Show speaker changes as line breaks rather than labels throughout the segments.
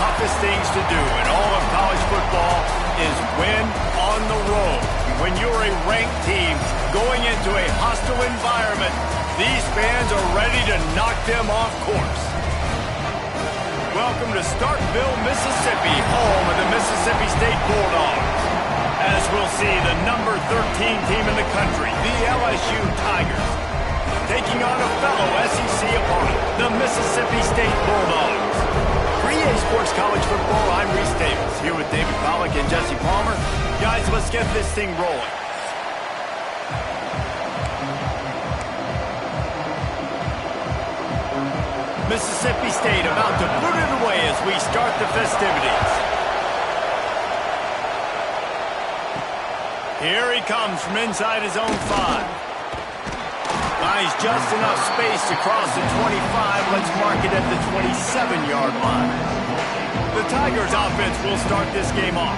toughest things to do in all of college football is win on the road. When you're a ranked team going into a hostile environment, these fans are ready to knock them off course. Welcome to Starkville, Mississippi, home of the Mississippi State Bulldogs. As we'll see, the number 13 team in the country, the LSU Tigers, taking on a fellow SEC opponent, the Mississippi State Bulldogs. For EA Sports College Football, I'm Reese Davis, here with David Pollack and Jesse Palmer. Guys, let's get this thing rolling. Mississippi State about to put it away as we start the festivities. Here he comes from inside his own 5. Buys just enough space to cross the 25. Let's mark it at the 27-yard line. The Tigers offense will start this game off.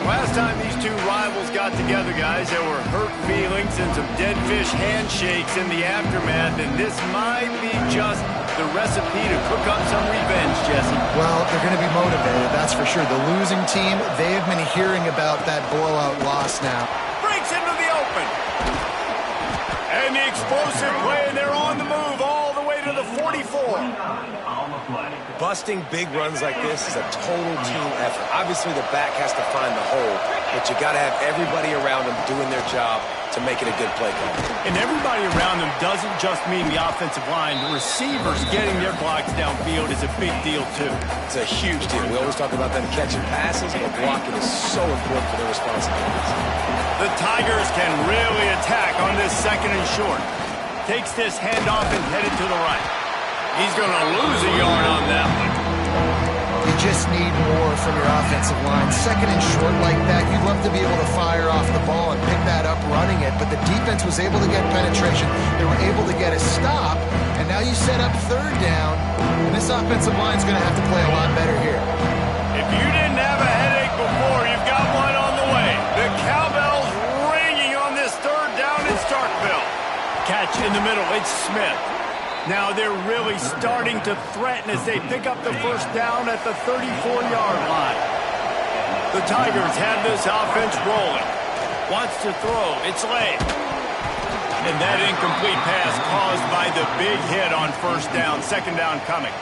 Last time these two rivals got together, guys, there were hurt feelings and some dead fish handshakes in the aftermath, and this might be just the recipe to cook up some revenge, Jesse.
Well, they're going to be motivated, that's for sure. The losing team, they have been hearing about that blowout loss now.
Breaks into the open. And the explosive play, and they're on the move all the way to the 44.
Busting big runs like this is a total team effort. Obviously, the back has to find the hole, but you got to have everybody around them doing their job to make it a good play call.
And everybody around them doesn't just mean the offensive line. The receivers getting their blocks downfield is a big deal, too.
It's a huge deal. We always talk about them catching passes, but blocking is so important for their responsibilities.
The Tigers can really attack on this second and short. Takes this handoff and headed to the right. He's going to lose a yard on that one.
You just need more from your offensive line. Second and short like that, you'd love to be able to fire off the ball and pick that up running it, but the defense was able to get penetration. They were able to get a stop, and now you set up third down, and this offensive line is going to have to play a lot better here.
If you didn't have a headache before, you've got one on the way. The cowbell's ringing on this third down in Starkville. Catch in the middle, it's Smith. Now they're really starting to threaten as they pick up the first down at the 34-yard line. The Tigers have this offense rolling. Wants to throw. It's late. And that incomplete pass caused by the big hit on first down. Second down coming.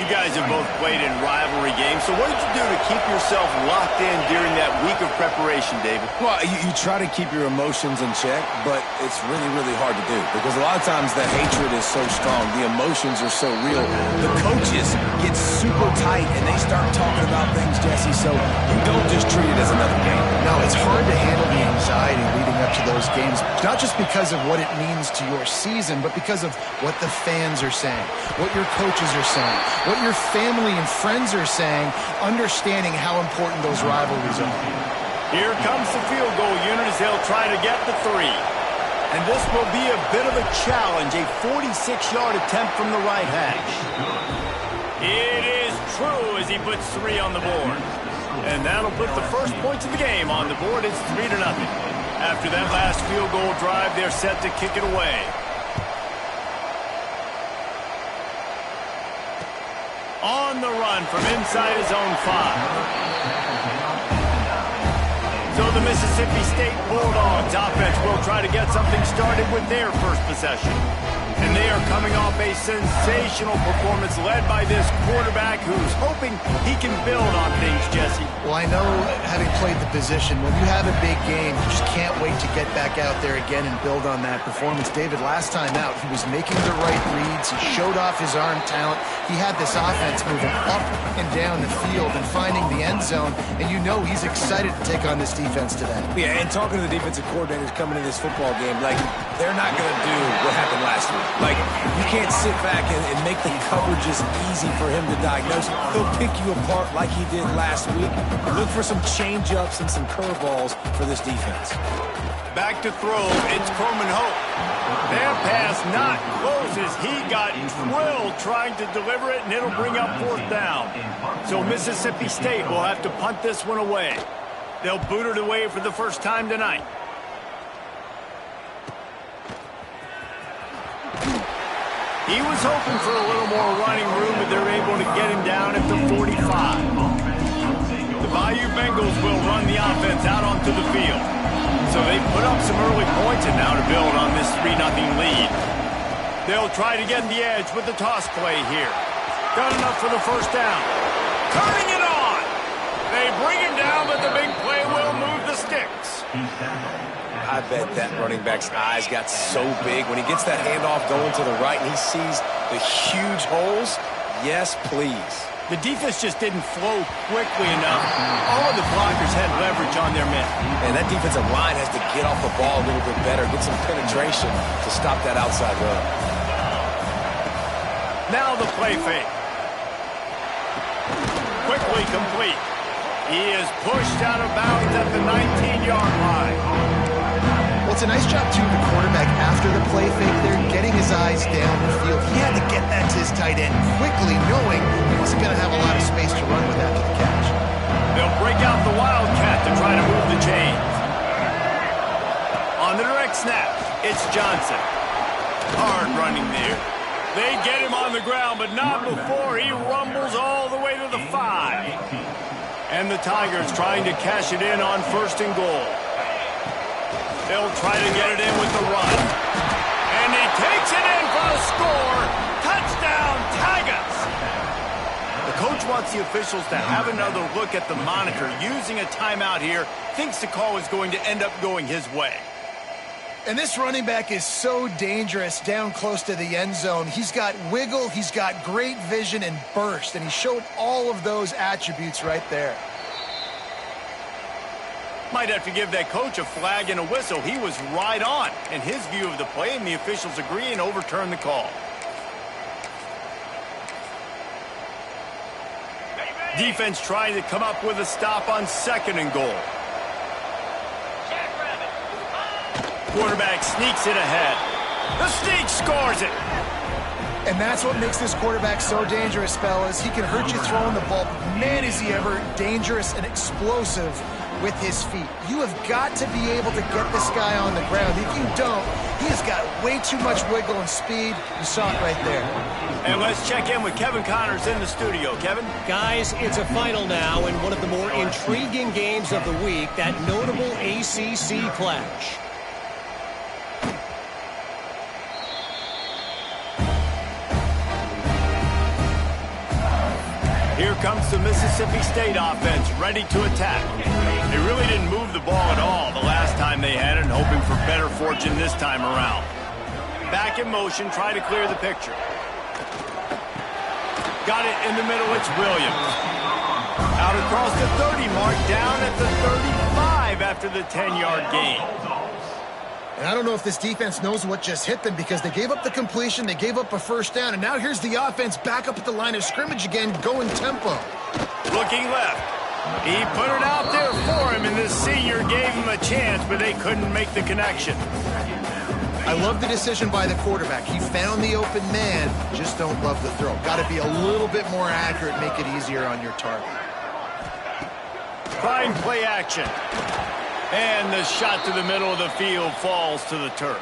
You guys have both played in rivalry games, so what did you do to keep yourself locked in during that week of preparation, David?
Well, you try to keep your emotions in check, but it's really, really hard to do because a lot of times the hatred is so strong. The emotions are so real. The coaches get super tight, and they start talking about things, Jesse, so you don't just treat it as another game.
No, it's hard to handle the anxiety leading up to those games, not just because of what it means to your season, but because of what the fans are saying, what your coaches are saying, what your family and friends are saying, understanding how important those rivalries are.
Here comes the field goal unit as they'll try to get the 3. And this will be a bit of a challenge, a 46-yard attempt from the right hash. It is true as he puts 3 on the board. And that'll put the first points of the game on the board. It's 3-0. After that last field goal drive, they're set to kick it away. On the run from inside his own 5. So the Mississippi State Bulldogs offense will try to get something started with their first possession. And they are coming off a sensational performance led by this quarterback who's hoping he can build on things, Jesse.
Well, I know, having played the position, when you have a big game, you just can't wait to get back out there again and build on that performance. David, last time out, he was making the right reads. He showed off his arm talent. He had this offense moving up and down the field and finding the end zone. And you know he's excited to take on this defense today.
Yeah, and talking to the defensive coordinators coming into this football game, like, they're not going to do what happened last week. Like, you can't sit back and make the coverages easy for him to diagnose. He'll pick you apart like he did last week. Look for some change-ups and some curveballs for this defense.
Back to throw, it's Coleman Hope. Their pass not close as he got drilled trying to deliver it, and it'll bring up fourth down. So Mississippi State will have to punt this one away. They'll boot it away for the first time tonight. He was hoping for a little more running room, but they're able to get him down at the 45. The Bayou Bengals will run the offense out onto the field. So they put up some early points and now to build on this 3-0 lead. They'll try to get the edge with the toss play here. Got enough for the first down. Turning it on! They bring him down, but the big play will move the sticks.
I bet that running back's eyes got so big when he gets that handoff going to the right and he sees the huge holes. Yes, please.
The defense just didn't flow quickly enough. All of the blockers had leverage on their men.
And that defensive line has to get off the ball a little bit better, get some penetration to stop that outside run.
Now the play fake. Quickly complete. He is pushed out of bounds at the 19-yard line.
Well, it's a nice job, too, the quarterback, after the play fake there, getting his eyes down the field. He had to get that to his tight end quickly, knowing he wasn't going to have a lot of space to run with after the catch.
They'll break out the Wildcat to try to move the chains. On the direct snap, it's Johnson. Hard running there. They get him on the ground, but not before he rumbles all the way to the 5. And the Tigers trying to cash it in on 1st and goal. They'll try to get it in with the run. And he takes it in for a score. Touchdown, Tigers! The coach wants the officials to have another look at the monitor. Using a timeout here, thinks the call is going to end up going his way.
And this running back is so dangerous down close to the end zone. He's got wiggle, he's got great vision and burst, and he showed all of those attributes right there.
Might have to give that coach a flag and a whistle. He was right on in his view of the play, and the officials agree and overturn the call. Defense trying to come up with a stop on 2nd and goal. Quarterback sneaks it ahead. The sneak scores it.
And that's what makes this quarterback so dangerous, fellas. He can hurt you throwing the ball, but man, is he ever dangerous and explosive with his feet. You have got to be able to get this guy on the ground. If you don't, he has got way too much wiggle and speed. You saw it right there.
And let's check in with Kevin Connors in the studio. Kevin?
Guys, it's a final now in one of the more intriguing games of the week, that notable ACC clash.
Here comes the Mississippi State offense, ready to attack. They really didn't move the ball at all the last time they had it, hoping for better fortune this time around. Back in motion, try to clear the picture. Got it in the middle, it's Williams. Out across the 30 mark, down at the 35 after the 10-yard gain.
And I don't know if this defense knows what just hit them, because they gave up the completion, they gave up a first down, and now here's the offense back up at the line of scrimmage again, going tempo.
Looking left. He put it out there for him, and this senior gave him a chance, but they couldn't make the connection.
I love the decision by the quarterback. He found the open man, just don't love the throw. Got to be a little bit more accurate, make it easier on your target.
Fine play action. And the shot to the middle of the field falls to the turf.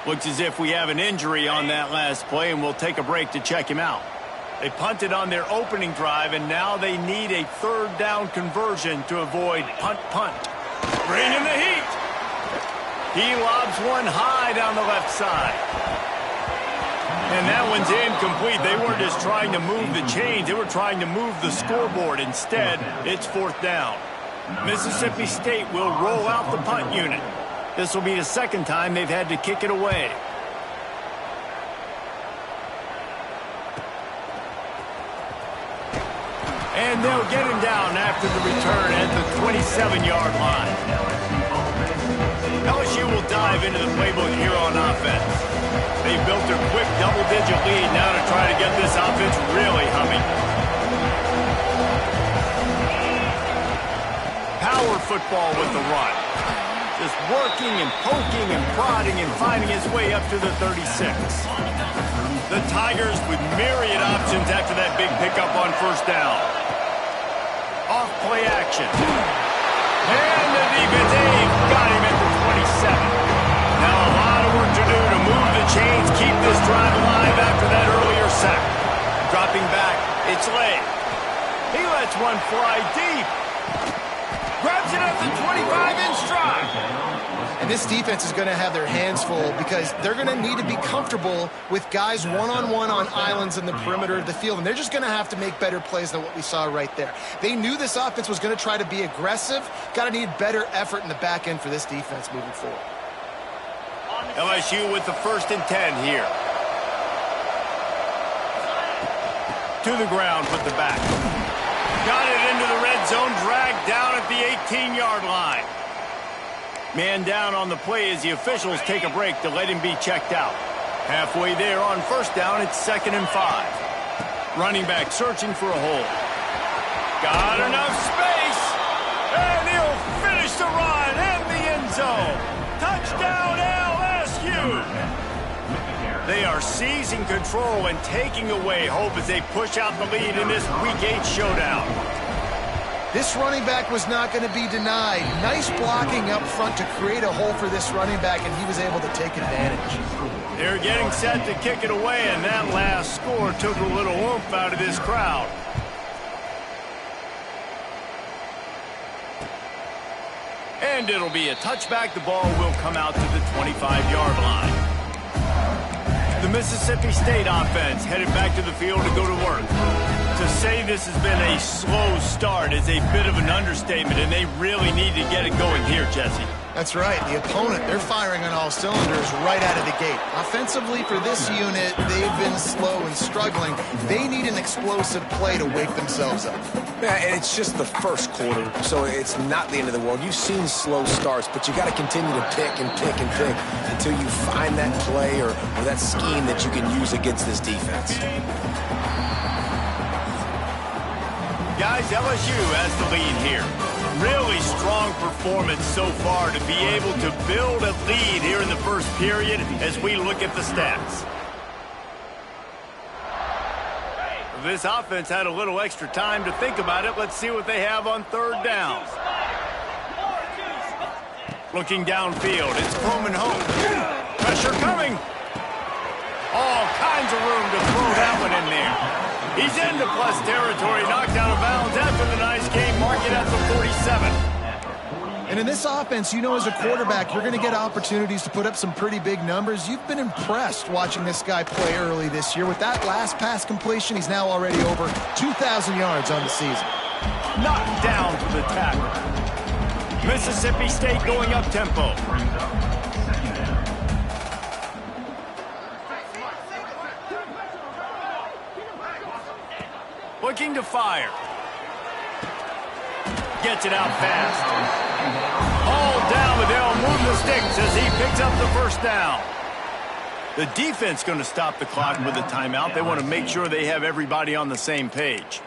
Looks as if we have an injury on that last play, and we'll take a break to check him out. They punted on their opening drive, and now they need a 3rd down conversion to avoid punt. Bringing the heat. He lobs one high down the left side. And that one's incomplete. They weren't just trying to move the chains. They were trying to move the scoreboard. Instead, it's 4th down. Mississippi State will roll out the punt unit. This will be the 2nd time they've had to kick it away. And they'll get him down after the return at the 27-yard line. LSU will dive into the playbook here on offense. They built their quick double-digit lead now to try to get this offense really humming. Power football with the run. Just working and poking and prodding and finding his way up to the 36. The Tigers with myriad options after that big pickup on 1st down. Off play action. And the defense got him at the 27. Now a lot of work to do to move the chains, keep this drive alive after one fly deep. Grabs it at the 25 in stride.
And this defense is going to have their hands full because they're going to need to be comfortable with guys one-on-one on islands in the perimeter of the field. And they're just going to have to make better plays than what we saw right there. They knew this offense was going to try to be aggressive. Got to need better effort in the back end for this defense moving forward.
LSU with the 1st and 10 here. To the ground with the back. Got it into the red zone, dragged down at the 18-yard line. Man down on the play as the officials take a break to let him be checked out. Halfway there on 1st down, it's 2nd and 5. Running back searching for a hole. Got enough space, and he'll finish the run in the end zone. Touchdown, LSU! They are seizing control and taking away hope as they push out the lead in this Week 8 showdown.
This running back was not going to be denied. Nice blocking up front to create a hole for this running back, and he was able to take advantage.
They're getting set to kick it away, and that last score took a little oomph out of this crowd. And it'll be a touchback. The ball will come out to the 25-yard line. The Mississippi State offense headed back to the field to go to work. To say this has been a slow start is a bit of an understatement, and they really need to get it going here, Jesse.
That's right. The opponent, they're firing on all cylinders right out of the gate. Offensively, for this unit, they've been slow and struggling. They need an explosive play to wake themselves up.
Yeah, and it's just the first quarter, so it's not the end of the world. You've seen slow starts, but you got to continue to pick and pick and pick until you find that play or that scheme that you can use against this defense.
Guys, LSU has the lead here. Really strong performance so far to be able to build a lead here in the first period as we look at the stats. This offense had a little extra time to think about it. Let's see what they have on 3rd down. Looking downfield, it's Coleman home. Pressure coming. All kinds of room to throw that one in there. He's into plus territory, knocked out of bounds after the nice game. Mark it at the 47.
And in this offense, you know, as a quarterback, you're going to get opportunities to put up some pretty big numbers. You've been impressed watching this guy play early this year. With that last pass completion, he's now already over 2,000 yards on the season.
Knocked down to the tackle. Mississippi State going up tempo. Looking to fire. Gets it out fast. All down, but they'll move the sticks as he picks up the 1st down. The defense going to stop the clock with a timeout. They want to make sure they have everybody on the same page.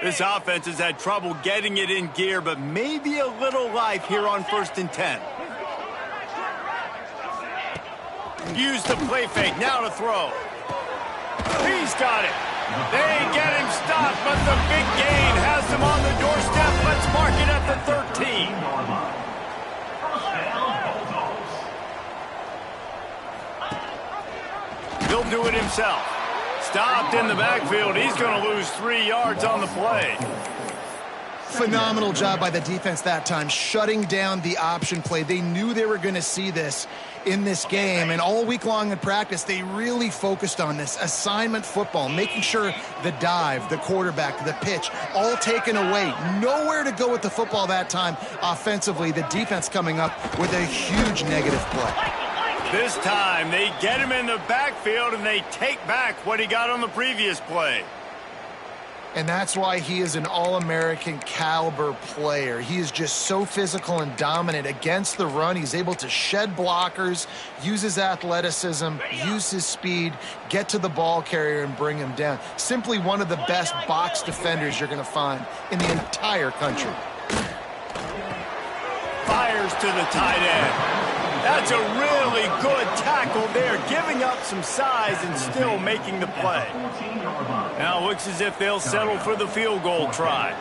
This offense has had trouble getting it in gear, but maybe a little life here on 1st and 10. Use the play fake, now to throw. He's got it. They get him stopped, but the big gain has them on the doorstep. Let's mark it at the 13. He'll do it himself. Stopped in the backfield. He's going to lose 3 yards on the play.
Phenomenal job by the defense that time, shutting down the option play. They knew they were going to see this in this game, and all week long in practice, they really focused on this assignment football, making sure the dive, the quarterback, the pitch, all taken away. Nowhere to go with the football that time offensively. The defense coming up with a huge negative play.
This time, they get him in the backfield, and they take back what he got on the previous play.
And that's why he is an All-American caliber player. He is just so physical and dominant against the run. He's able to shed blockers, use his athleticism, use his speed, get to the ball carrier and bring him down. Simply one of the best box defenders you're going to find in the entire country.
Fires to the tight end. That's a really good tackle there, giving up some size and still making the play. Now looks as if they'll settle for the field goal try.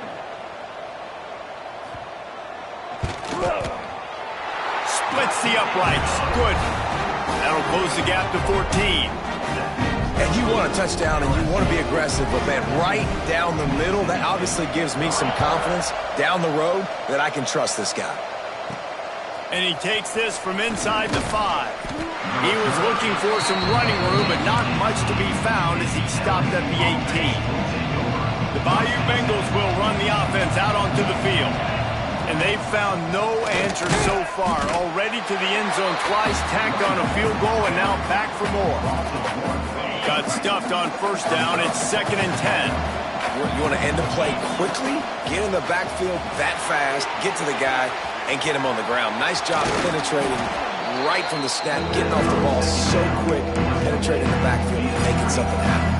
Splits the uprights. Good. That'll close the gap to 14.
And you want a touchdown and you want to be aggressive, but man, right down the middle, that obviously gives me some confidence down the road that I can trust this guy.
And he takes this from inside the 5. He was looking for some running room, but not much to be found as he stopped at the 18. The Bayou Bengals will run the offense out onto the field. And they've found no answer so far. Already to the end zone twice, tacked on a field goal, and now back for more. Got stuffed on first down. It's 2nd and 10.
You want to end the play quickly, get in the backfield that fast, get to the guy, and get him on the ground. Nice job penetrating right from the snap, getting off the ball so quick, penetrating the backfield, and making something happen.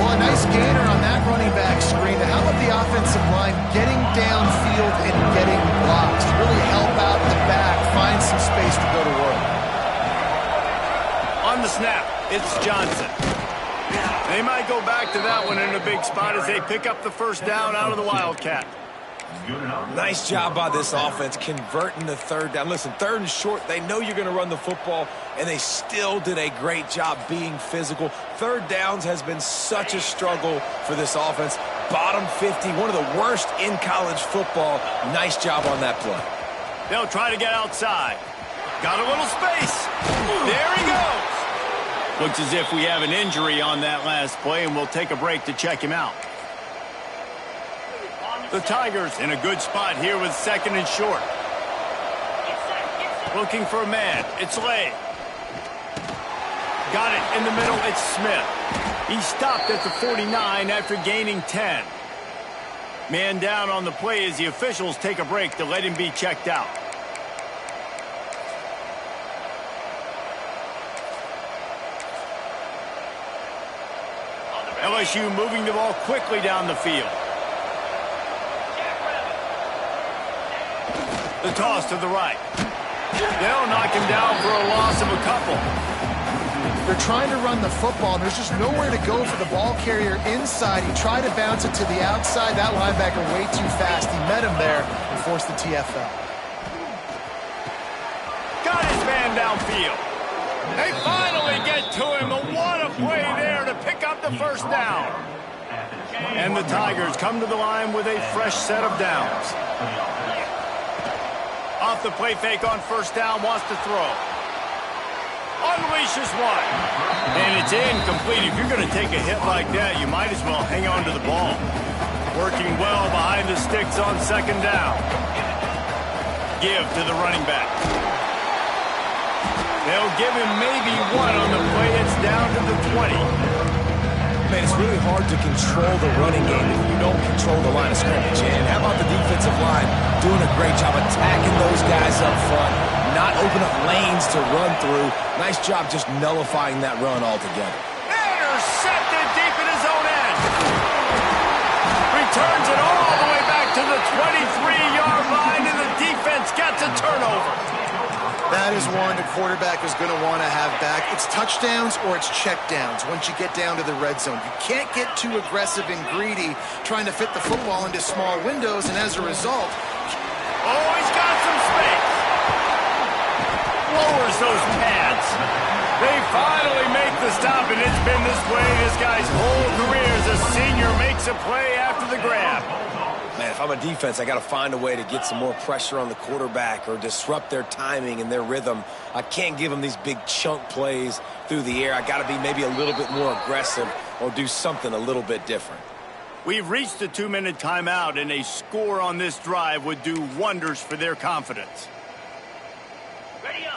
Well, a nice gainer on that running back screen. How about the offensive line getting downfield and getting blocks to really help out the back, find some space to go to work?
On the snap, it's Johnson. They might go back to that one in a big spot as they pick up the first down out of the Wildcat.
Nice job by this offense converting the third down. Listen, 3rd and short, they know you're going to run the football, and they still did a great job being physical. 3rd downs has been such a struggle for this offense. Bottom 50, one of the worst in college football. Nice job on that play.
They'll try to get outside. Got a little space. There he goes. Looks as if we have an injury on that last play, and we'll take a break to check him out. The Tigers in a good spot here with 2nd and short. Looking for a man. It's Lay. Got it in the middle. It's Smith. He stopped at the 49 after gaining 10. Man down on the play as the officials take a break to let him be checked out. LSU moving the ball quickly down the field. The toss to the right. They'll knock him down for a loss of a couple.
They're trying to run the football, and there's just nowhere to go for the ball carrier inside. He tried to bounce it to the outside. That linebacker way too fast. He met him there and forced the TFL.
Got his man downfield. They finally get to him. What a play there to pick up the first down. And the Tigers come to the line with a fresh set of downs. Off the play fake on first down, wants to throw. Unleashes one. And it's incomplete. If you're going to take a hit like that, you might as well hang on to the ball. Working well behind the sticks on 2nd down. Give to the running back. They'll give him maybe one on the play. It's down to the 20.
Man, it's really hard to control the running game if you don't control the line of scrimmage. And how about the defensive line doing a great job attacking those guys up front, not open up lanes to run through. Nice job just nullifying that run altogether.
Intercepted deep in his own end. Returns it all the way back to the 23-yard line, and the defense gets a turnover.
That is one the quarterback is going to want to have back. It's touchdowns or it's checkdowns once you get down to the red zone. You can't get too aggressive and greedy trying to fit the football into small windows, and as a result...
Oh, he's got some space. Lowers those pads. They finally make the stop, and it's been this way this guy's whole career as a senior makes a play after the grab.
Man, if I'm a defense, I got to find a way to get some more pressure on the quarterback or disrupt their timing and their rhythm. I can't give them these big chunk plays through the air. I got to be maybe a little bit more aggressive or do something a little bit different.
We've reached the 2-minute timeout, and a score on this drive would do wonders for their confidence.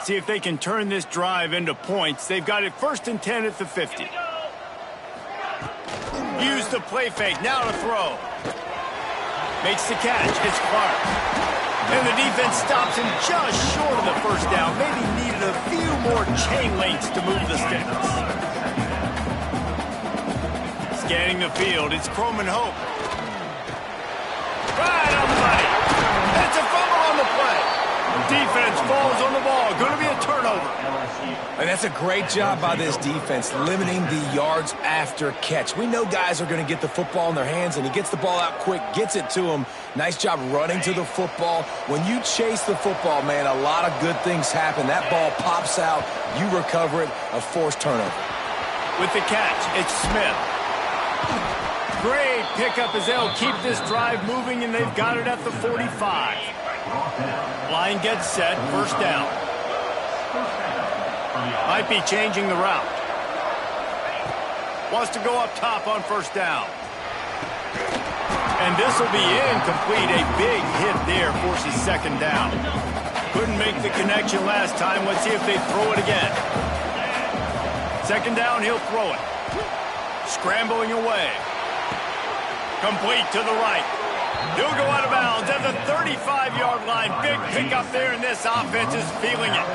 See if they can turn this drive into points. They've got it 1st and 10 at the 50. Use the play fake. Now to throw. Makes the catch. It's Clark. And the defense stops him just short of the first down. Maybe needed a few more chain links to move the sticks. Scanning the field. It's Croman Hope. Right on the money. It's a fumble on the play. Defense falls on the ball. Going to be a turnover. over.
And that's a great job by this defense, limiting the yards after catch. We know guys are going to get the football in their hands, and he gets the ball out quick, gets it to him. Nice job running to the football. When you chase the football, man, a lot of good things happen. That ball pops out, you recover it, a forced turnover.
With the catch, it's Smith. Great pickup as they'll keep this drive moving, and they've got it at the 45. Line gets set, first down. Might be changing the route. Wants to go up top on first down. And this will be incomplete. A big hit there forces second down. Couldn't make the connection last time. Let's see if they throw it again. Second down, he'll throw it. Scrambling away. Complete to the right. He'll go out of bounds at the 35-yard line. Big pickup there, and this offense is feeling it.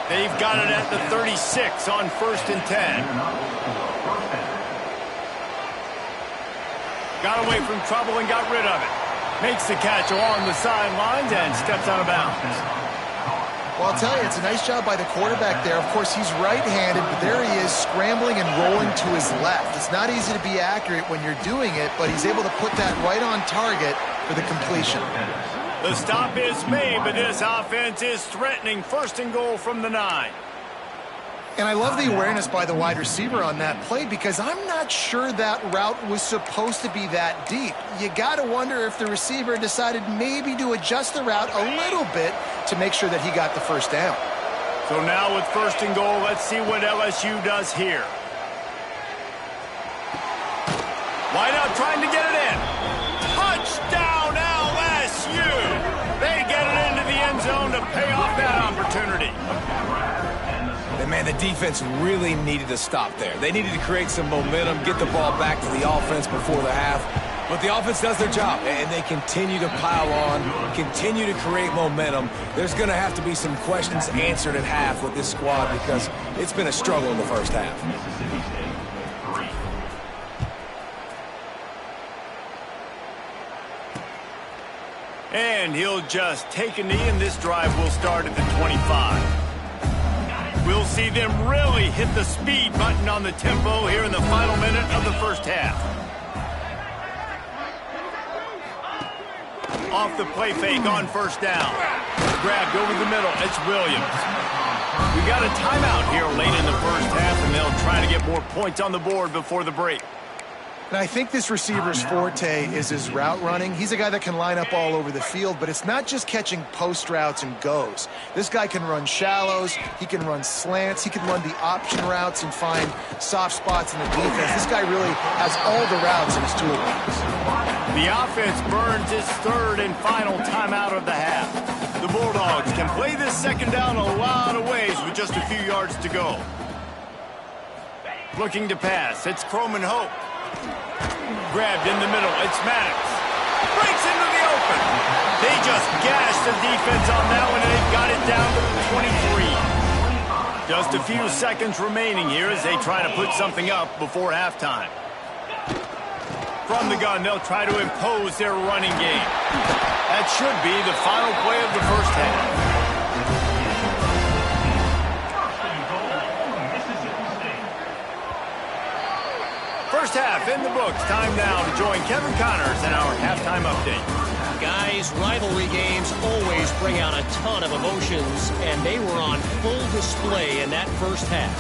They've got it at the 36 on first and 10. Got away from trouble and got rid of it. Makes the catch along the sidelines and steps out of bounds.
Well, I'll tell you, it's a nice job by the quarterback there. Of course, he's right-handed, but there he is scrambling and rolling to his left. It's not easy to be accurate when you're doing it, but he's able to put that right on target for the completion.
The stop is made, but this offense is threatening. First and goal from the 9.
And I love the awareness by the wide receiver on that play because I'm not sure that route was supposed to be that deep. You got to wonder if the receiver decided maybe to adjust the route a little bit to make sure that he got the first down.
So now with first and goal, let's see what LSU does here. Wide out trying to get it in. Touchdown LSU! They get it into the end zone to pay off that opportunity.
And man, the defense really needed to stop there. They needed to create some momentum, get the ball back to the offense before the half. But the offense does their job, and they continue to pile on, continue to create momentum. There's going to have to be some questions answered at half with this squad because it's been a struggle in the first half.
And he'll just take a knee, and this drive will start at the 25. We'll see them really hit the speed button on the tempo here in the final minute of the first half. Off the play fake on first down. Grabbed over the middle. It's Williams. We got a timeout here late in the first half, and they'll try to get more points on the board before the break.
And I think this receiver's forte is his route running. He's a guy that can line up all over the field, but it's not just catching post routes and goes. This guy can run shallows, he can run slants, he can run the option routes and find soft spots in the defense. This guy really has all the routes in his toolbox.
The offense burns its third and final timeout of the half. The Bulldogs can play this second down a lot of ways with just a few yards to go. Looking to pass, it's Croman Hope. Grabbed in the middle, it's Maddox. Breaks into the open. They just gashed the defense on that one, and they've got it down to the 23. Just a few seconds remaining here as they try to put something up before halftime. From the gun, they'll try to impose their running game. That should be the final play of the first half. First half in the books. Time now to join Kevin Connors in our halftime update.
Guys, rivalry games always bring out a ton of emotions, and they were on full display in that first half.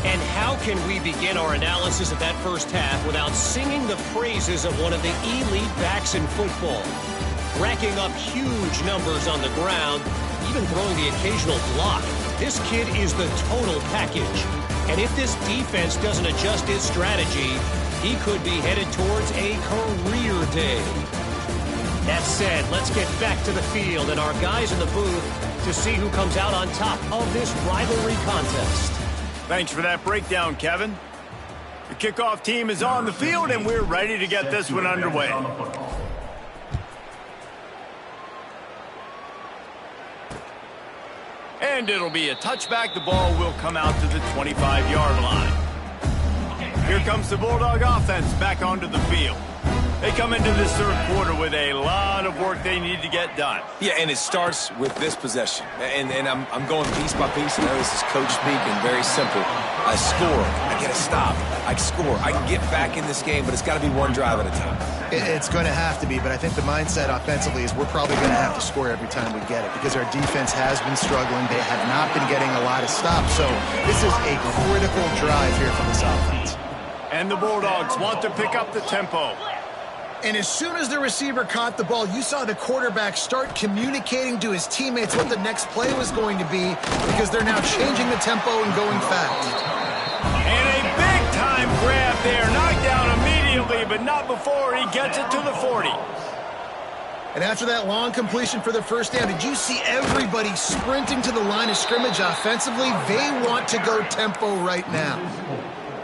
And how can we begin our analysis of that first half without singing the praises of one of the elite backs in football? Racking up huge numbers on the ground, even throwing the occasional block. This kid is the total package. And if this defense doesn't adjust its strategy, he could be headed towards a career day. That said, let's get back to the field and our guys in the booth to see who comes out on top of this rivalry contest.
Thanks for that breakdown, Kevin. The kickoff team is on the field, and we're ready to get this one underway. And it'll be a touchback. The ball will come out to the 25-yard line. Here comes the Bulldog offense back onto the field. They come into this third quarter with a lot of work they need to get done.
Yeah, and it starts with this possession. And I'm going piece by piece. I know this is coach speaking, very simple. I score. I get a stop. I score. I can get back in this game, but it's got to be one drive at a time.
It's going to have to be, but I think the mindset offensively is we're probably going to have to score every time we get it because our defense has been struggling. They have not been getting a lot of stops, so this is a critical drive here from this offense.
And the Bulldogs want to pick up the tempo.
And as soon as the receiver caught the ball, you saw the quarterback start communicating to his teammates what the next play was going to be because they're now changing the tempo and going fast.
And a big-time grab there. Knocked down immediately, but not before he gets it to the 40.
And after that long completion for the first down, did you see everybody sprinting to the line of scrimmage offensively? They want to go tempo right now.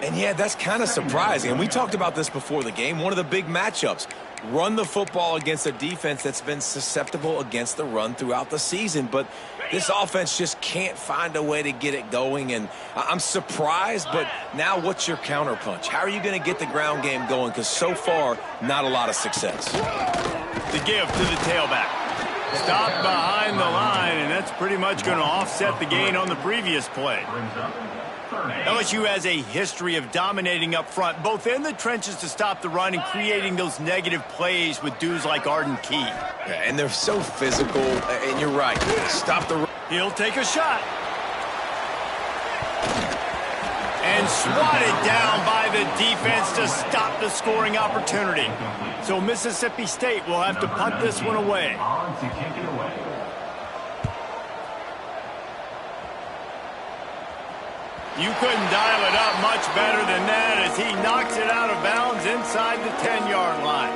And yeah, that's kind of surprising. And we talked about this before the game. One of the big matchups. Run the football against a defense that's been susceptible against the run throughout the season. But this offense just can't find a way to get it going. And I'm surprised, but now what's your counterpunch? How are you going to get the ground game going? Because so far, not a lot of success.
The give to the tailback. Stopped behind the line, and that's pretty much going to offset the gain on the previous play. LSU has a history of dominating up front, both in the trenches to stop the run and creating those negative plays with dudes like Arden Key.
Yeah, and they're so physical, and you're right. Stop the run.
He'll take a shot. And swatted down by the defense to stop the scoring opportunity. So Mississippi State will have to punt this one away. You couldn't dial it up much better than that as he knocks it out of bounds inside the 10-yard line.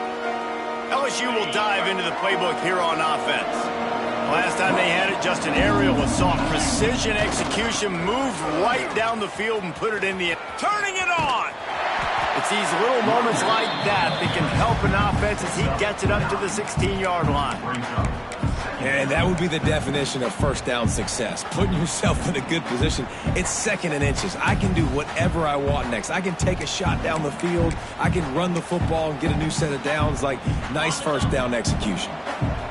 LSU will dive into the playbook here on offense. Last time they had it, just an aerial assault. Precision execution, moved right down the field and put it in the end. Turning it on! It's these little moments like that that can help an offense as he gets it up to the 16-yard line.
And that would be the definition of first down success. Putting yourself in a good position. It's second and inches. I can do whatever I want next. I can take a shot down the field. I can run the football and get a new set of downs. Like, nice first down execution.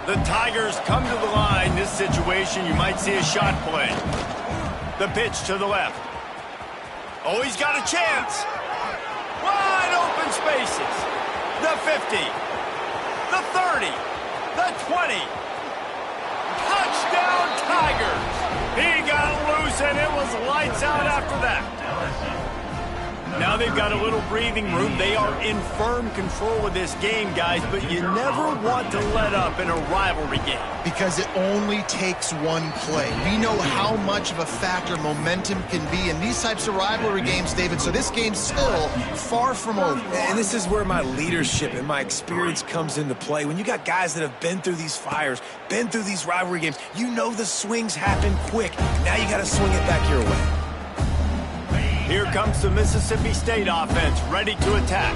The Tigers come to the line. This situation, you might see a shot play. The pitch to the left. Oh, he's got a chance. Wide open spaces. The 50. The 30. The 20. Touchdown, Tigers! He got loose, and it was lights out after that. Now they've got a little breathing room. They are in firm control of this game, guys, but you never want to let up in a rivalry game.
Because it only takes one play. We know how much of a factor momentum can be in these types of rivalry games, David, so this game's still far from over.
And this is where my leadership and my experience comes into play. When you got guys that have been through these fires, been through these rivalry games, you know the swings happen quick. Now you got to swing it back your way.
Here comes the Mississippi State offense, ready to attack.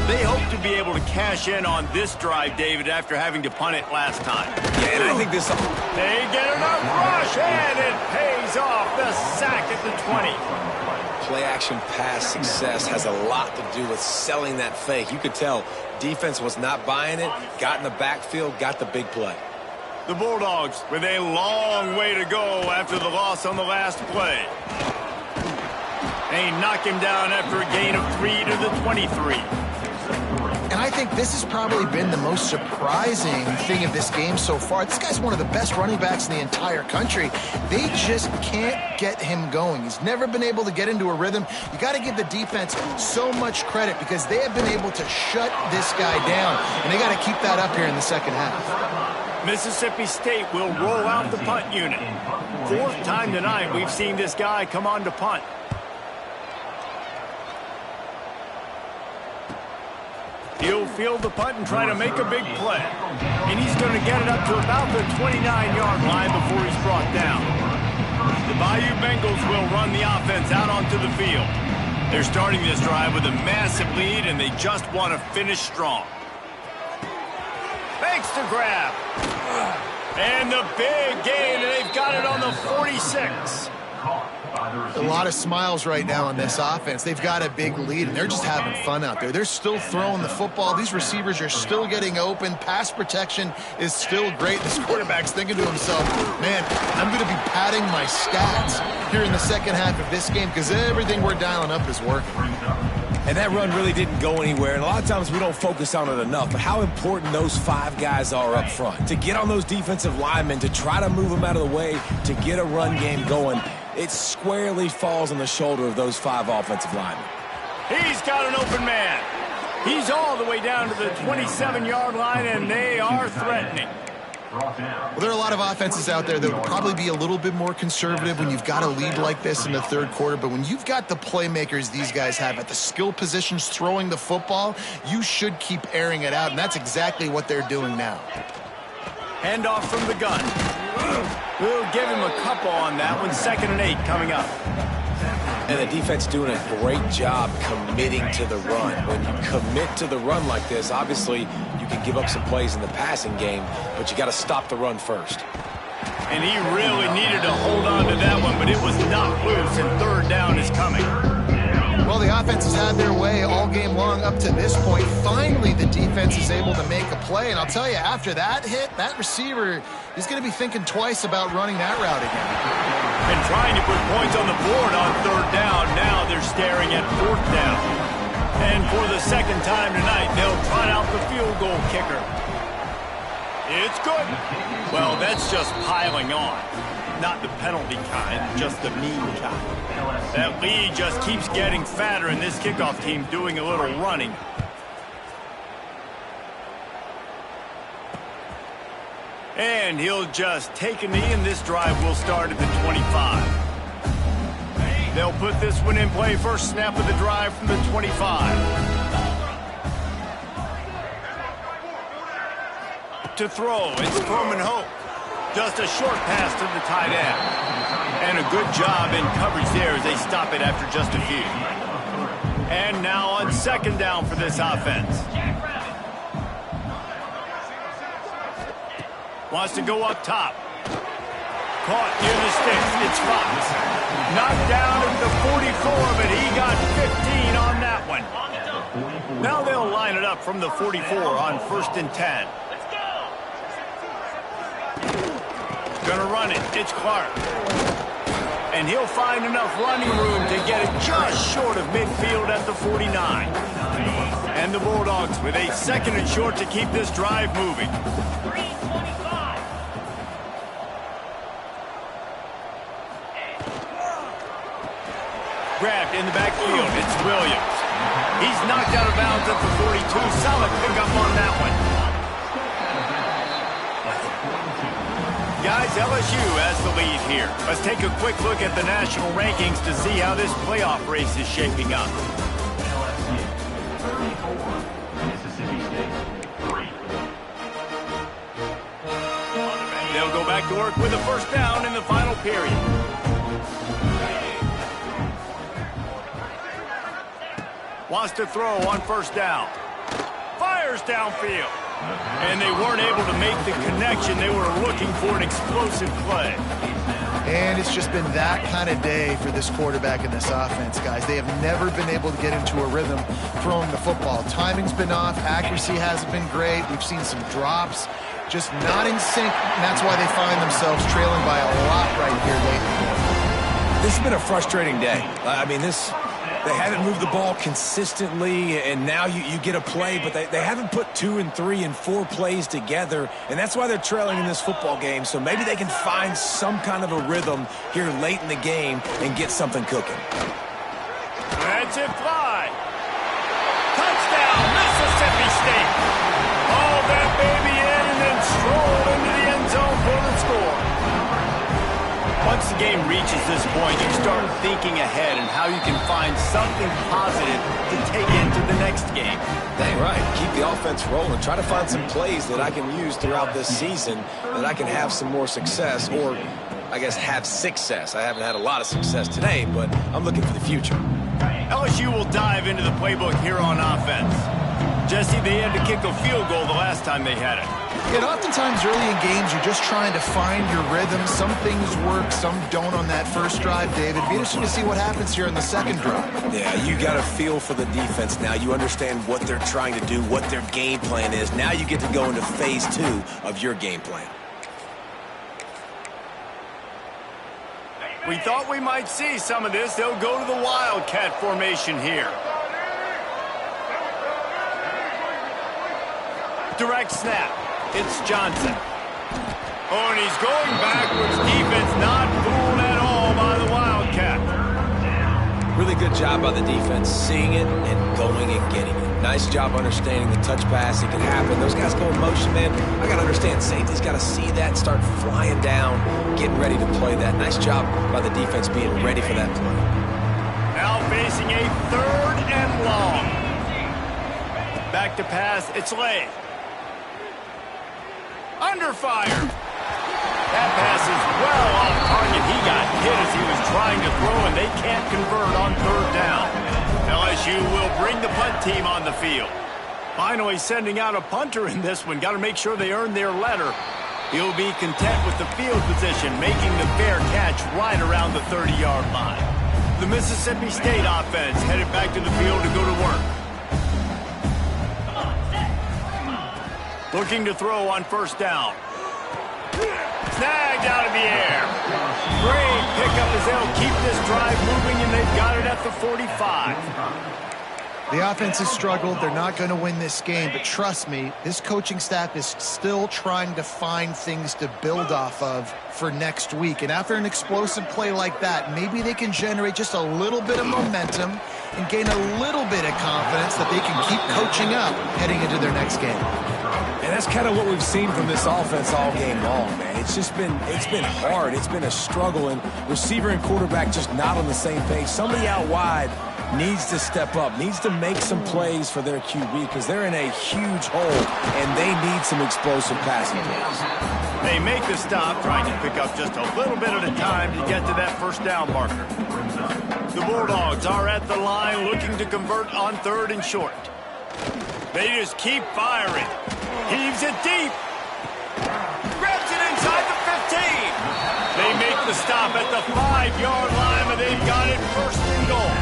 They hope to be able to cash in on this drive, David, after having to punt it last time.
Yeah, and I think this...
They get enough rush, and it pays off. The sack at the 20.
Play-action pass success has a lot to do with selling that fake. You could tell defense was not buying it, got in the backfield, got the big play.
The Bulldogs with a long way to go after the loss on the last play. They knock him down after a gain of 3 to the 23.
And I think this has probably been the most surprising thing of this game so far. This guy's one of the best running backs in the entire country. They just can't get him going. He's never been able to get into a rhythm. You got to give the defense so much credit because they have been able to shut this guy down. And they got to keep that up here in the second half.
Mississippi State will roll out the punt unit. Fourth time tonight we've seen this guy come on to punt. He'll field the punt and try to make a big play. And he's going to get it up to about the 29-yard line before he's brought down. The Bayou Bengals will run the offense out onto the field. They're starting this drive with a massive lead, and they just want to finish strong. Fakes to grab. And the big gain, and they've got it on the 46.
A lot of smiles right now on this offense. They've got a big lead, and they're just having fun out there. They're still throwing the football. These receivers are still getting open. Pass protection is still great. This quarterback's thinking to himself, man, I'm going to be padding my stats here in the second half of this game because everything we're dialing up is working.
And that run really didn't go anywhere, and a lot of times we don't focus on it enough, but how important those 5 guys are up front. To get on those defensive linemen, to try to move them out of the way, to get a run game going, it squarely falls on the shoulder of those 5 offensive linemen.
He's got an open man. He's all the way down to the 27-yard line, and they are threatening.
Well, there are a lot of offenses out there that would probably be a little bit more conservative when you've got a lead like this in the third quarter, but when you've got the playmakers these guys have at the skill positions throwing the football, you should keep airing it out, and that's exactly what they're doing now.
Handoff from the gun. We'll give him a couple on that one. 2nd and 8 coming up.
And the defense doing a great job committing to the run. When you commit to the run like this, obviously you can give up some plays in the passing game, but you got to stop the run first.
And he really needed to hold on to that one, but it was knocked loose, and 3rd down is coming.
Well, the offense has had their way all game long up to this point. Finally, the defense is able to make a play, and I'll tell you, after that hit, that receiver is going to be thinking twice about running that route again.
And trying to put points on the board on 3rd down. Now they're staring at 4th down. And for the 2nd time tonight, they'll trot out the field goal kicker. It's good. Well, that's just piling on. Not the penalty kind, just the mean kind. That lead just keeps getting fatter, and this kickoff team doing a little running. And he'll just take a knee, and this drive will start at the 25. They'll put this one in play. First snap of the drive from the 25. To throw, it's Coleman Hope. Just a short pass to the tight end. And a good job in coverage there as they stop it after just a few. And now on 2nd down for this offense. Wants to go up top. Caught near the sticks. It's Fox. Knocked down at the 44, but he got 15 on that one. Now they'll line it up from the 44 on 1st and 10. Gonna run it. It's Clark. And he'll find enough running room to get it just short of midfield at the 49. And the Bulldogs with a 2nd and short to keep this drive moving. Grabbed in the backfield. It's Williams. He's knocked out of bounds at the 42. Solid pickup on that one. Guys, LSU has the lead here. Let's take a quick look at the national rankings to see how this playoff race is shaping up. They'll go back to work with a 1st down in the final period. Wants to throw on 1st down. Fires downfield. And they weren't able to make the connection. They were looking for an explosive play.
And it's just been that kind of day for this quarterback and this offense, guys. They have never been able to get into a rhythm throwing the football. Timing's been off. Accuracy hasn't been great. We've seen some drops. Just not in sync, and that's why they find themselves trailing by a lot right here lately.
This has been a frustrating day. I mean, they haven't moved the ball consistently, and now you get a play, but they haven't put 2 and 3 and 4 plays together, and that's why they're trailing in this football game. So maybe they can find some kind of a rhythm here late in the game and get something cooking.
That's it, fly. Touchdown, Mississippi State. Hauled that baby in and then strolled into the end zone for the score. Once the game reaches this point, you start thinking ahead and how you can find something positive to take into the next game.
Dang right. Keep the offense rolling. Try to find some plays that I can use throughout this season that I can have some more success, or I guess have success. I haven't had a lot of success today, but I'm looking for the future.
LSU will dive into the playbook here on offense. Jesse, they had to kick a field goal the last time they had it.
And oftentimes early in games, you're just trying to find your rhythm. Some things work, some don't on that first drive, David. It'd be interesting to see what happens here in the second drive.
Yeah, you got a feel for the defense now. You understand what they're trying to do, what their game plan is. Now you get to go into phase 2 of your game plan.
We thought we might see some of this. They'll go to the Wildcat formation here. Direct snap. It's Johnson. Oh, and he's going backwards. Defense not fooled at all by the Wildcat.
Really good job by the defense, seeing it and going and getting it. Nice job understanding the touch pass. It can happen. Those guys go in motion, man. I got to understand, safety's got to see that, start flying down, getting ready to play that. Nice job by the defense being ready for that play.
Now facing a 3rd and long. Back to pass. It's Lay. Under fire. That pass is well off target. He got hit as he was trying to throw, and they can't convert on 3rd down. LSU will bring the punt team on the field. Finally sending out a punter in this one. Got to make sure they earn their letter. He'll be content with the field position, making the fair catch right around the 30-yard line. The Mississippi State offense headed back to the field to go to work. Looking to throw on 1st down. Snagged out of the air. Great pickup as they'll keep this drive moving, and they've got it at the 45.
The offense has struggled. They're not going to win this game, but trust me, this coaching staff is still trying to find things to build off of for next week. And after an explosive play like that, maybe they can generate just a little bit of momentum and gain a little bit of confidence that they can keep coaching up heading into their next game.
And that's kind of what we've seen from this offense all game long, man. It's been hard. It's been a struggle, and receiver and quarterback just not on the same page. Somebody out wide needs to step up, needs to make some plays for their QB because they're in a huge hole, and they need some explosive passing plays.
They make the stop, trying to pick up just a little bit at a time to get to that 1st down marker. The Bulldogs are at the line looking to convert on 3rd and short. They just keep firing. Heaves it deep. Grabs it inside the 15. They make the stop at the 5-yard line, but they've got it 1st and goal.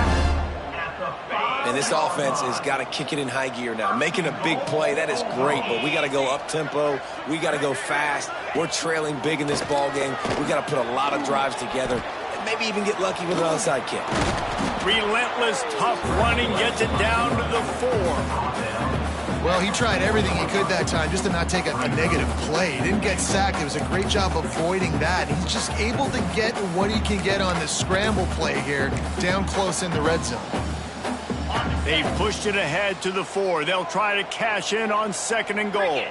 And this offense has got to kick it in high gear now. Making a big play, that is great, but we got to go up-tempo. We got to go fast. We're trailing big in this ball game. We got to put a lot of drives together and maybe even get lucky with an onside kick.
Relentless, tough running gets it down to the 4.
Well, he tried everything he could that time just to not take a negative play. He didn't get sacked. It was a great job avoiding that. He's just able to get what he can get on the scramble play here down close in the red zone.
They've pushed it ahead to the 4. They'll try to cash in on 2nd and goal.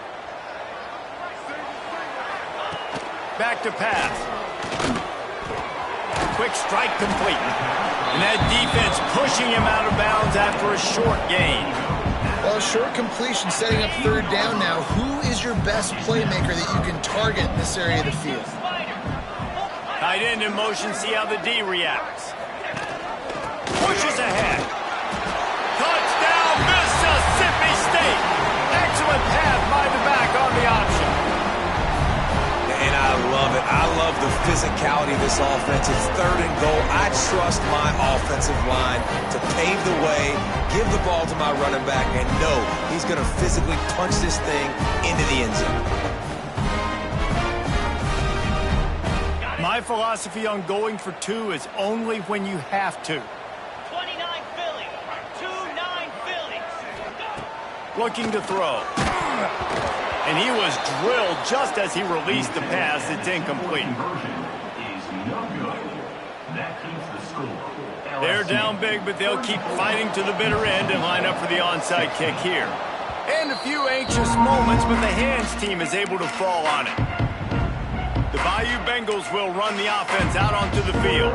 Back to pass. Quick strike complete. And that defense pushing him out of bounds after a short gain.
Well, short completion setting up 3rd down now. Who is your best playmaker that you can target in this area of the field?
Tight end in motion, see how the D reacts. Pushes ahead. Touchdown, Mississippi State. Excellent pass by the back on the option.
And I love it. I love the physicality of this offense. It's 3rd and goal. I trust my offensive line to pave the way, give the ball to my running back, and know he's going to physically punch this thing into the end zone.
My philosophy on going for 2 is only when you have to.
29 Philly. 2-9 Philly.
Looking to throw. And he was drilled just as he released the pass. It's incomplete. They're down big, but they'll keep fighting to the bitter end and line up for the onside kick here. And a few anxious moments, but the hands team is able to fall on it. The Bayou Bengals will run the offense out onto the field.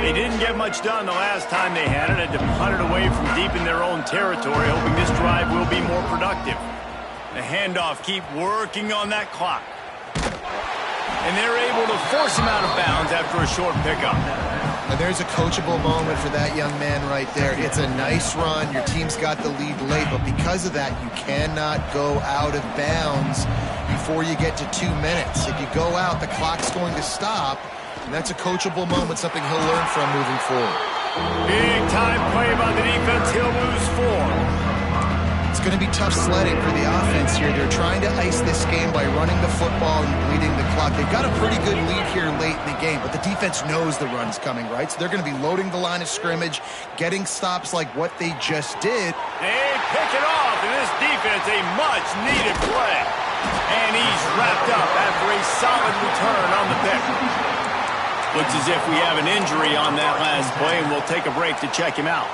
They didn't get much done the last time they had it. Had to punt it away from deep in their own territory, hoping this drive will be more productive. The handoff, keep working on that clock. And they're able to force him out of bounds after a short pickup.
And there's a coachable moment for that young man right there. It's a nice run. Your team's got the lead late, but because of that, you cannot go out of bounds before you get to 2 minutes. If you go out, the clock's going to stop, and that's a coachable moment, something he'll learn from moving forward.
Big time play by the defense. He'll lose 4.
It's going to be tough sledding for the offense here. They're trying to ice this game by running the football and bleeding the clock. They've got a pretty good lead here late in the game, but the defense knows the run's coming, right? So they're going to be loading the line of scrimmage, getting stops like what they just did.
They pick it off, and this defense, a much-needed play. And he's wrapped up after a solid return on the pick. Looks as if we have an injury on that last play, and we'll take a break to check him out.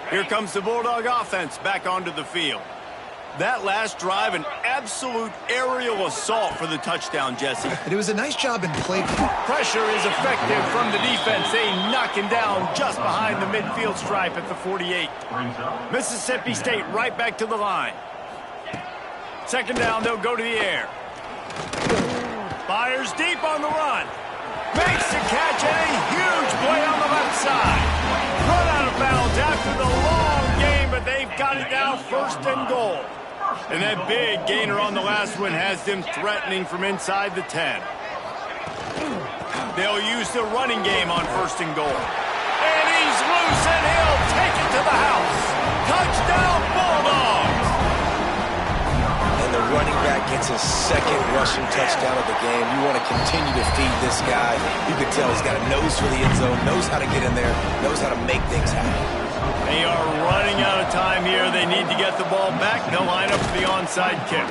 Here comes the Bulldog offense back onto the field. That last drive, an absolute aerial assault for the touchdown, Jesse.
It was a nice job in play.
Pressure is effective from the defense. They knock him down just behind the midfield stripe at the 48. Mississippi State right back to the line. Second down, they'll go to the air. Fires deep on the run. Makes the catch, and a huge play on the left side. Run out of bounds after the long game, but they've got it now first and goal. And that big gainer on the last one has them threatening from inside the 10. They'll use the running game on first and goal. And he's loose, and he'll take it to the house. Touchdown, Bulldogs!
And the running back gets his second rushing touchdown of the game. You want to continue to feed this guy. You can tell he's got a nose for the end zone, knows how to get in there, knows how to make things happen.
They are running out of time here. They need to get the ball back. They'll line up for the onside kick.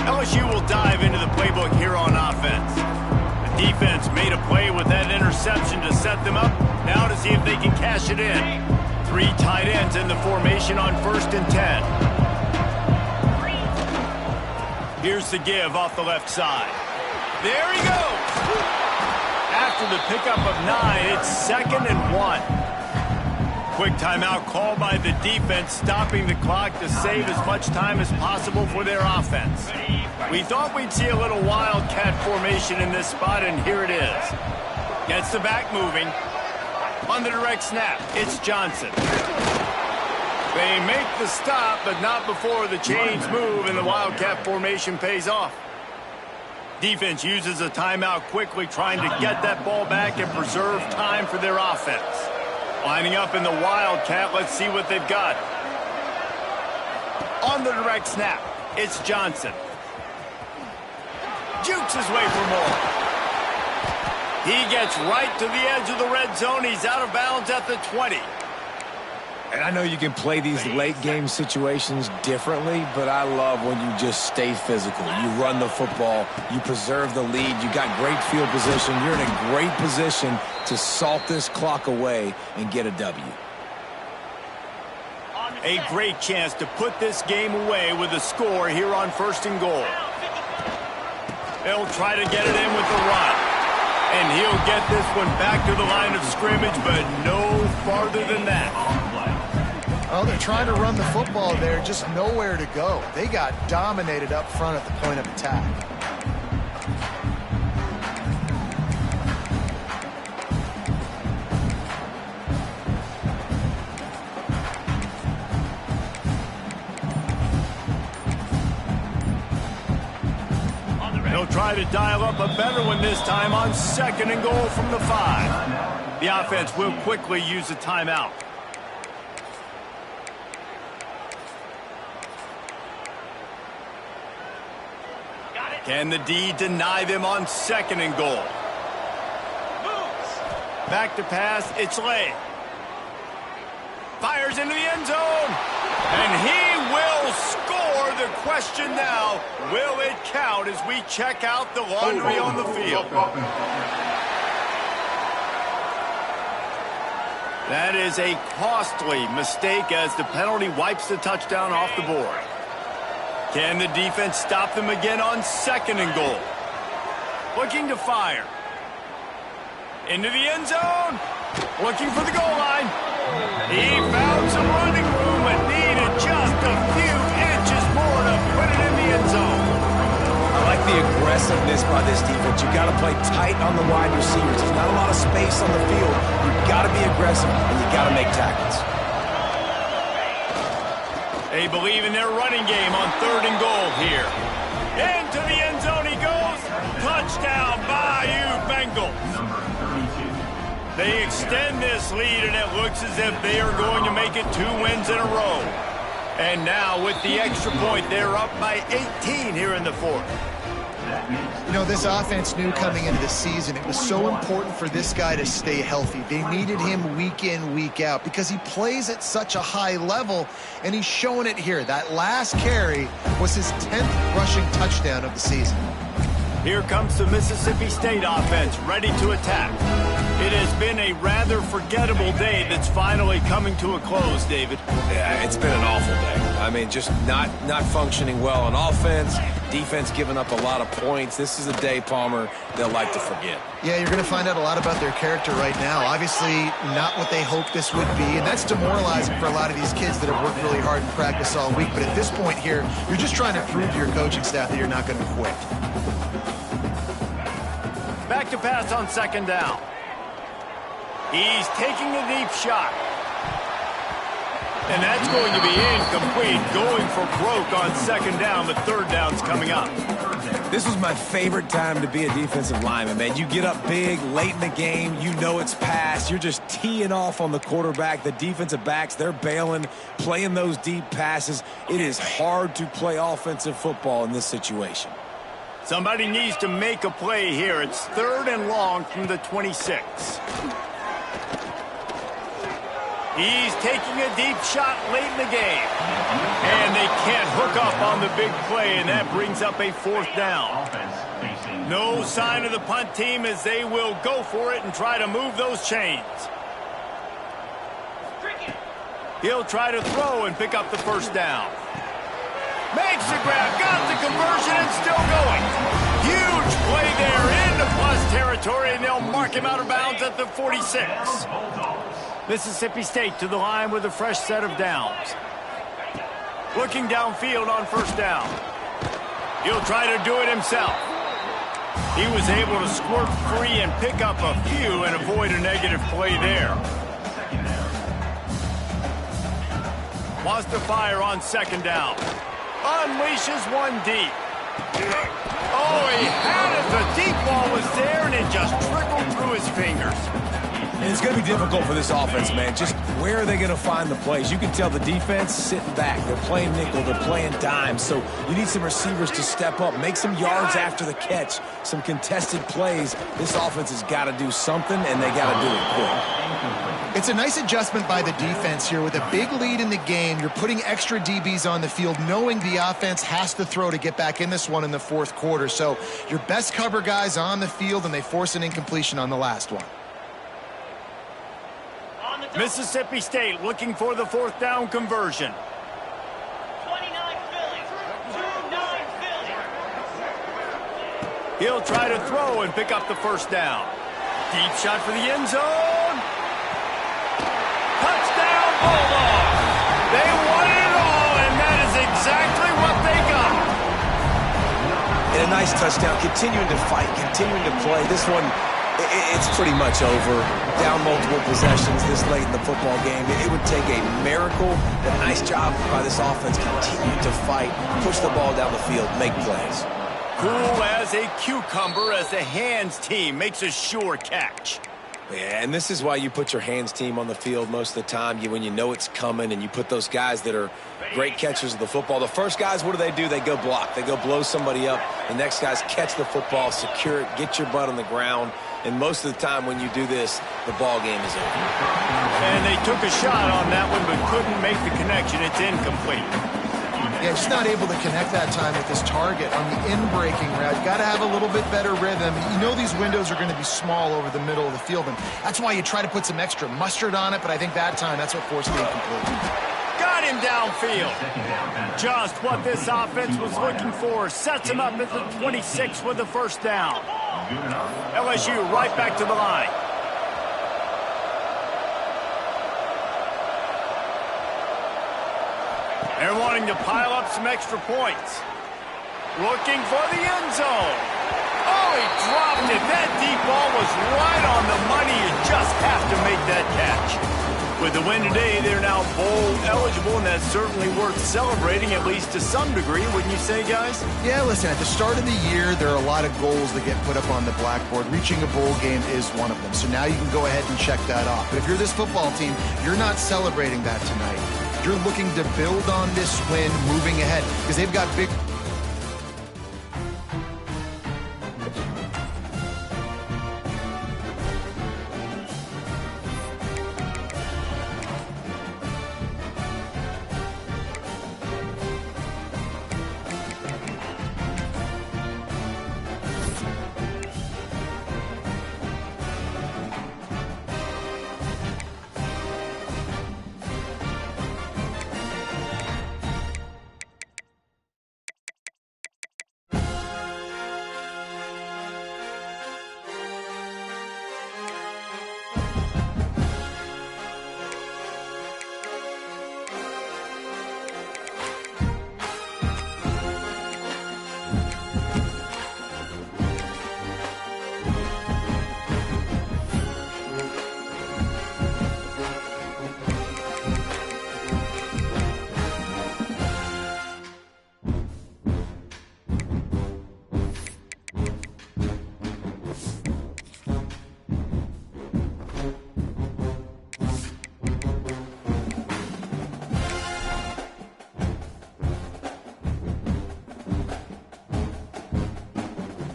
LSU will dive into the playbook here on offense. The defense made a play with that interception to set them up. Now to see if they can cash it in. 3 tight ends in the formation on first and 10. Here's the give off the left side. There he goes. After the pickup of 9, it's 2nd and 1. Quick timeout called by the defense, stopping the clock to save as much time as possible for their offense. We thought we'd see a little wildcat formation in this spot, and here it is. Gets the back moving. On the direct snap, it's Johnson. They make the stop, but not before the chains move and the wildcat formation pays off. Defense uses a timeout quickly, trying to get that ball back and preserve time for their offense. Lining up in the wildcat, let's see what they've got. On the direct snap, it's Johnson. Jukes his way for more. He gets right to the edge of the red zone. He's out of bounds at the 20.
And I know you can play these late game situations differently, but I love when you just stay physical. You run the football, you preserve the lead, you got great field position, you're in a great position to salt this clock away and get a W.
A great chance to put this game away with a score here on first and goal. They'll try to get it in with the run. And he'll get this one back to the line of scrimmage, but no farther than that.
Oh, they're trying to run the football there, just nowhere to go. They got dominated up front at the point of attack.
They'll try to dial up a better one this time on second and goal from the 5. The offense will quickly use a timeout. Can the D deny them on second and goal? Back to pass, it's Lay. Fires into the end zone. And he will score. The question now, will it count as we check out the laundry on the field? That is a costly mistake as the penalty wipes the touchdown off the board. Can the defense stop them again on second and goal? Looking to fire. Into the end zone. Looking for the goal line. He found some running room but needed just a few inches more to put it in the end zone. I like
the aggressiveness by this defense. You got to play tight on the wide receivers. There's not a lot of space on the field. You got to be aggressive, and you got to make tackles.
They believe in their running game on 3rd and goal here. Into the end zone he goes. Touchdown, Bayou Bengals. They extend this lead, and it looks as if they are going to make it 2 wins in a row. And now, with the extra point, they're up by 18 here in the 4th.
You know, this offense knew coming into the season it was so important for this guy to stay healthy. They needed him week in, week out because he plays at such a high level, and he's showing it here. That last carry was his 10th rushing touchdown of the season.
Here comes the Mississippi State offense, ready to attack. It has been a rather forgettable day that's finally coming to a close, David.
Yeah, it's been an awful day. I mean, just not functioning well on offense, defense giving up a lot of points. This is a day, Palmer, they'll like to forget.
Yeah, you're going to find out a lot about their character right now. Obviously, not what they hoped this would be, and that's demoralizing for a lot of these kids that have worked really hard in practice all week. But at this point here, you're just trying to prove to your coaching staff that you're not going to quit.
Back to pass on 2nd down. He's taking a deep shot. And that's going to be incomplete. Going for broke on 2nd down, but 3rd down's coming up.
This was my favorite time to be a defensive lineman, man. You get up big, late in the game, you know it's past. You're just teeing off on the quarterback. The defensive backs, they're bailing, playing those deep passes. It is hard to play offensive football in this situation.
Somebody needs to make a play here. It's 3rd and long from the 26. He's taking a deep shot late in the game. And they can't hook up on the big play, and that brings up a 4th down. No sign of the punt team as they will go for it and try to move those chains. He'll try to throw and pick up the 1st down. Makes the grab, got the conversion, and still going. Huge play there into plus territory, and they'll mark him out of bounds at the 46. Mississippi State to the line with a fresh set of downs. Looking downfield on 1st down. He'll try to do it himself. He was able to squirt free and pick up a few and avoid a negative play there. Wants to fire on 2nd down. Unleashes one deep. Oh, he had it. The deep ball was there, and it just trickled through his fingers.
And it's going to be difficult for this offense, man. Just where are they going to find the plays? You can tell the defense sitting back. They're playing nickel. They're playing dime. So you need some receivers to step up, make some yards after the catch, some contested plays. This offense has got to do something, and they got to do it quick.
It's a nice adjustment by the defense here. With a big lead in the game, you're putting extra DBs on the field, knowing the offense has to throw to get back in this one in the 4th quarter. So your best cover guys on the field, and they force an incompletion on the last one.
Mississippi State looking for the 4th down conversion.
29 Philly. 2-9 Philly.
He'll try to throw and pick up the 1st down. Deep shot for the end zone. Touchdown, Bulldogs. They won it all, and that is exactly what they got.
And a nice touchdown, continuing to fight, continuing to play. This one, it's pretty much over. Down multiple possessions this late in the football game. It would take a miracle, but a nice job by this offense. Continue to fight, push the ball down the field, make plays.
Cool as a cucumber as the hands team makes a sure catch.
Yeah, and this is why you put your hands team on the field most of the time, when you know it's coming, and you put those guys that are great catchers of the football. The first guys, what do? They go block. They go blow somebody up. The next guys catch the football, secure it, get your butt on the ground. And most of the time when you do this, the ball game is over.
And they took a shot on that one but couldn't make the connection. It's incomplete.
Yeah, just not able to connect that time with this target on the in-breaking route. You got to have a little bit better rhythm. You know these windows are going to be small over the middle of the field, and that's why you try to put some extra mustard on it, but I think that time that's what forced the incomplete.
Got him downfield. Just what this offense was looking for. Sets him up at the 26 with the 1st down. LSU right back to the line. They're wanting to pile up some extra points. looking for the end zone. Oh, he dropped it. That deep ball was right on the money. You just have to make that catch. With the win today, they're now bowl eligible, and that's certainly worth celebrating, at least to some degree, wouldn't you say, guys?
Yeah, listen, at the start of the year, there are a lot of goals that get put up on the blackboard. Reaching a bowl game is one of them. So now you can go ahead and check that off. But if you're this football team, you're not celebrating that tonight. You're looking to build on this win moving ahead because they've got big